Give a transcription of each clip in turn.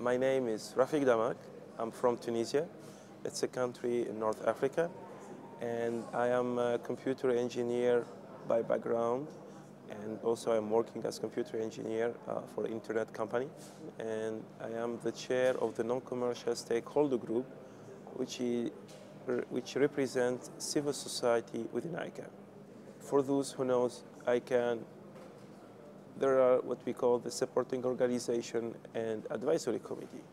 My name is Rafik Dammak. I'm from Tunisia. It's a country in North Africa. And I am a computer engineer by background. And also I'm working as computer engineer for an internet company. And I am the chair of the non-commercial stakeholder group, which represents civil society within ICANN. For those who knows ICANN, there are what we call the supporting organization and advisory committee.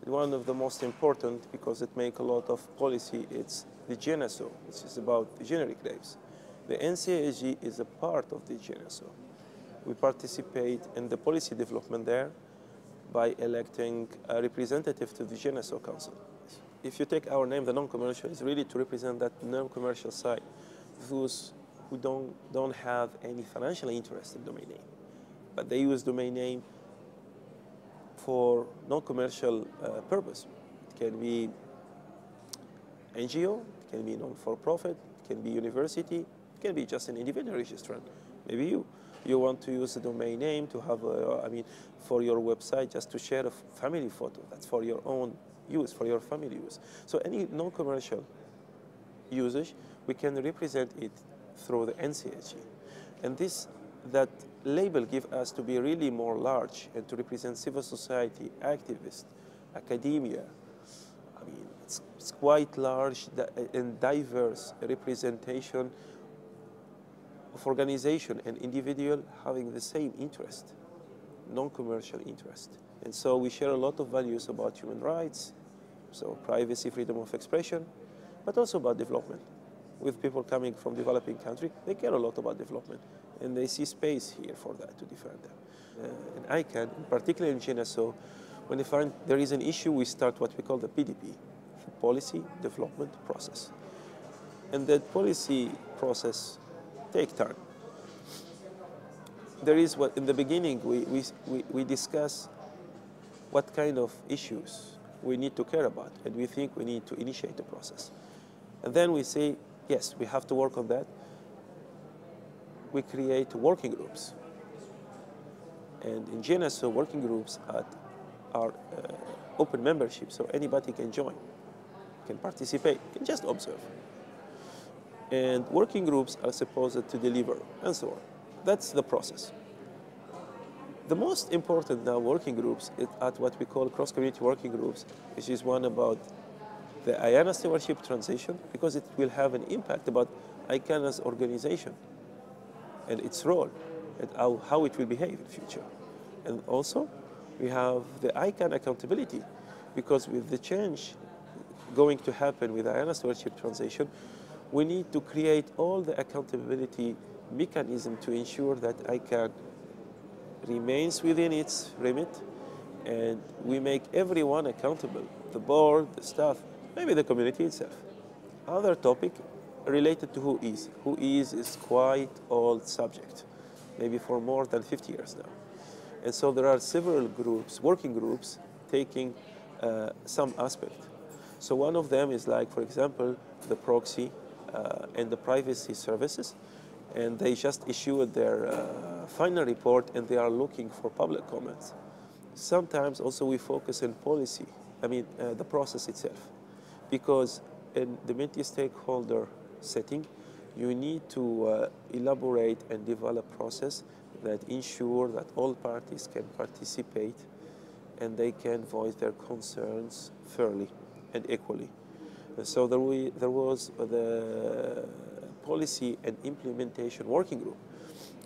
One of the most important, because it makes a lot of policy, it's the GNSO, which is about the generic names. The NCAG is a part of the GNSO. We participate in the policy development there by electing a representative to the GNSO Council. If you take our name, the non-commercial, is really to represent that non-commercial side, those who don't have any financial interest in domain name, but they use domain name for non-commercial purpose. It can be NGO, it can be non-for-profit, it can be university, it can be just an individual registrant. Maybe you want to use the domain name to have, for your website, just to share a family photo. That's for your own use, for your family use. So any non-commercial usage, we can represent it through the NCAG. And that label gives us to be really more large and to represent civil society, activists, academia. I mean, it's quite large and diverse representation of organization and individual having the same interest, non-commercial interest. And so we share a lot of values about human rights, so privacy, freedom of expression, but also about development. With people coming from developing countries, they care a lot about development, and they see space here for that to defend them. In ICANN, particularly in GNSO, when they find there is an issue, we start what we call the PDP, the Policy Development Process. And that policy process takes time. There is what, in the beginning, we discuss what kind of issues we need to care about, and we think we need to initiate the process. And then we say, yes, we have to work on that. We create working groups. And in GNSO, working groups are open membership, so anybody can join, can participate, can just observe. And working groups are supposed to deliver, and so on. That's the process. The most important now working groups at what we call cross-community working groups, which is one about the IANA stewardship transition, because it will have an impact about ICANN as organization and its role and how it will behave in the future. And also, we have the ICANN accountability, because with the change going to happen with IANA stewardship transition, we need to create all the accountability mechanism to ensure that ICANN remains within its remit, and we make everyone accountable, the board, the staff, maybe the community itself. Other topic related to who is quite old subject, maybe for more than 50 years now. And so there are several groups, working groups, taking some aspect. So one of them is like, for example, the proxy and the privacy services, and they just issued their final report, and they are looking for public comments. Sometimes also we focus on policy, the process itself, because in the multi-stakeholder setting, you need to elaborate and develop a process that ensure that all parties can participate and they can voice their concerns fairly and equally. So there was the policy and implementation working group.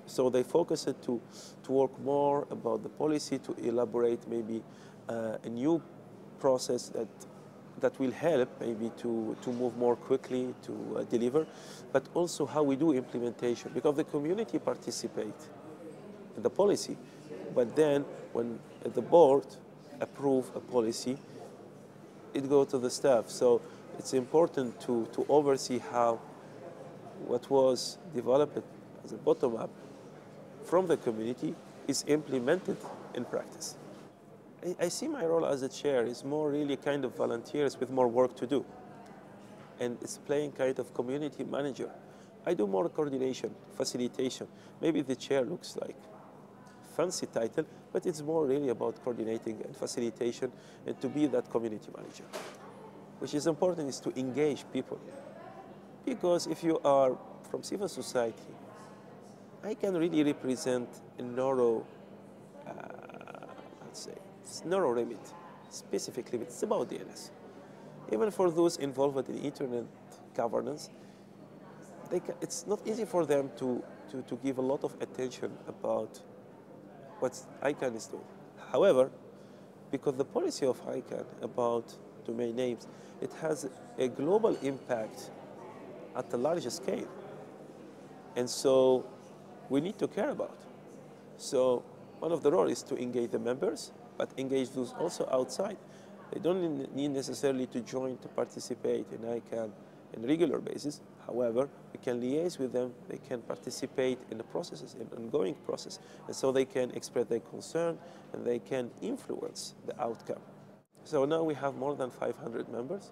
So they focused to work more about the policy, to elaborate maybe a new process that will help maybe to move more quickly, to deliver, but also how we do implementation, because the community participate in the policy, but then when the board approve a policy, it goes to the staff. So it's important to oversee how what was developed as a bottom-up from the community is implemented in practice. I see my role as a chair is more really kind of volunteers with more work to do. And it's playing kind of community manager. I do more coordination, facilitation. Maybe the chair looks like fancy title, but it's more really about coordinating and facilitation and to be that community manager. Which is important is to engage people. Because if you are from civil society, I can really represent a narrow, let's say, narrow remit, specific limit. It's about DNS. Even for those involved in internet governance, it's not easy for them to give a lot of attention about what ICANN is doing. However, because the policy of ICANN about domain names, it has a global impact at a larger scale. And so we need to care about. So one of the roles is to engage the members, but engage those also outside. They don't need necessarily to join to participate in ICANN on a regular basis. However, we can liaise with them. They can participate in the processes, in ongoing process. And so they can express their concern and they can influence the outcome. So now we have more than 500 members.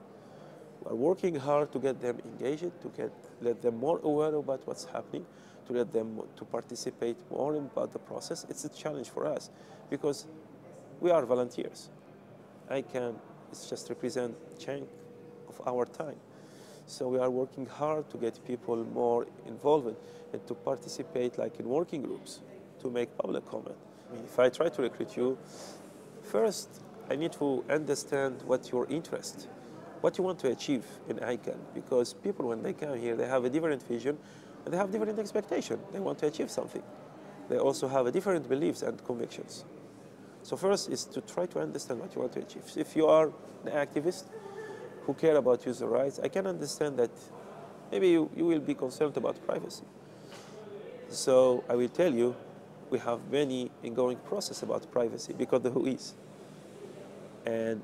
We are working hard to get them engaged, to let them more aware about what's happening, to let them to participate more about the process. It's a challenge for us because we are volunteers. ICANN is just represent a chunk of our time. So we are working hard to get people more involved and to participate like in working groups, to make public comment. I mean, if I try to recruit you, first I need to understand what your interest, what you want to achieve in ICANN, because people when they come here, they have a different vision and they have different expectation. They want to achieve something. They also have a different beliefs and convictions. So first is to try to understand what you want to achieve. If you are an activist who care about user rights, I can understand that maybe you will be concerned about privacy. So I will tell you, we have many ongoing process about privacy because the who is. And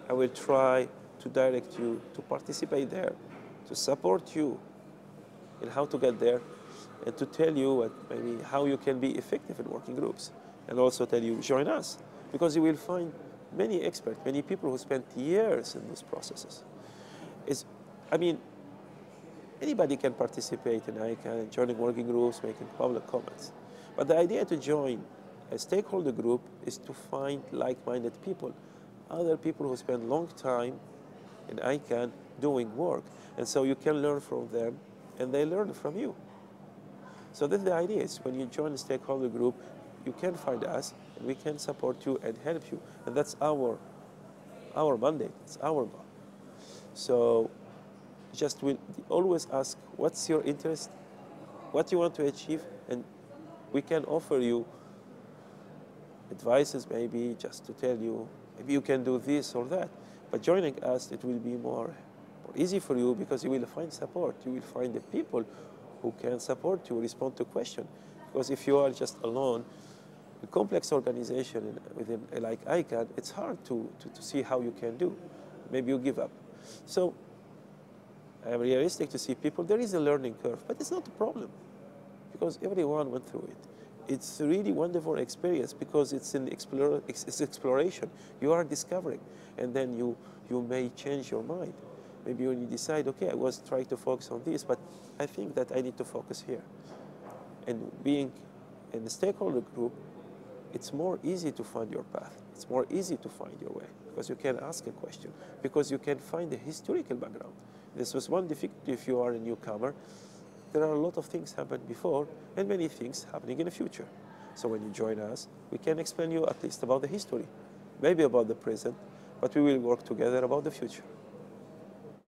I will try to direct you to participate there, to support you in how to get there, and to tell you maybe how you can be effective in working groups. And also tell you, join us, because you will find many experts, many people who spent years in those processes. I mean, anybody can participate in ICANN, joining working groups, making public comments. But the idea to join a stakeholder group is to find like-minded people, other people who spend long time in ICANN doing work. And so you can learn from them, and they learn from you. So this is the idea, is when you join a stakeholder group, you can find us, and we can support you and help you. And that's our mandate, it's our goal. So just we'll always ask, what's your interest? What you want to achieve? And we can offer you advices, maybe just to tell you, maybe you can do this or that. But joining us, it will be more easy for you because you will find support. You will find the people who can support you, respond to questions. Because if you are just alone, a complex organization within like ICANN, it's hard to see how you can do. Maybe you give up. So I'm realistic to see people, there is a learning curve, but it's not a problem because everyone went through it. It's a really wonderful experience because it's an exploration. You are discovering, and then you may change your mind. Maybe when you decide, okay, I was trying to focus on this, but I think that I need to focus here. And being in the stakeholder group, it's more easy to find your path. It's more easy to find your way because you can ask a question, because you can find the historical background. This was one difficulty if you are a newcomer. There are a lot of things happened before and many things happening in the future. So when you join us, we can explain you at least about the history, maybe about the present, but we will work together about the future.